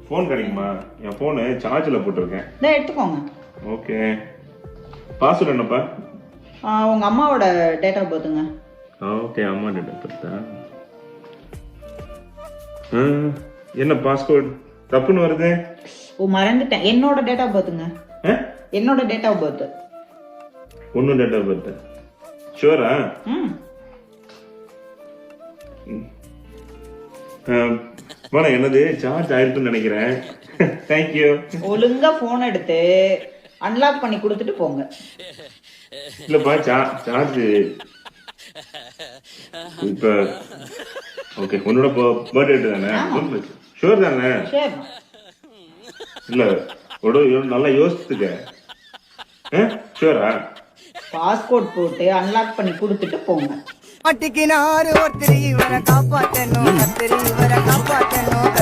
Phone கிடைக்குமா? என் phone சார்ஜில் போட்டிருக்கேன். இதை எடுத்துக்கோங்க. ஓகே. பாஸ்வேர்டு என்னப்பா? உங்கள் அம்மாவோட டேட் ஆஃப் பர்த்துங்க. ஓகே, அம்மா டேட் ஆஃப் பர்த்தா? என்ன பாஸ்வேர்டு தப்புன்னு வருது? ஓ, மறந்துட்டேன். என்னோட டேட் ஆஃப் பர்த்துங்க. என்னோட டேட் ஆஃப் பர்த். ஒன்னும் டேட் ஆஃப் பர்த். ஷூரா? போன என்னது சார்ஜ் ஆயிருக்குன்னு நினைக்கிறேன். தேங்க்யூ. ஒழுங்கா போன் எடுத்து அன்லாக் பண்ணி கொடுத்துட்டு போங்க. இல்லப்பா சார்ஜ் இப்ப ஓகே. உன்னோட பர்த்டே தானே? ஷூர் தானே? இல்ல நல்லா யோசிச்சுக்க. ஷூரா? பாஸ்போர்ட் போட்டு அன்லாக் பண்ணி கொடுத்துட்டு போங்க. மாட்டிக்கினாரு ஒருத்தர் இவரை காப்பாத்தணும், கத்திரி இவரை காப்பாத்தணும்.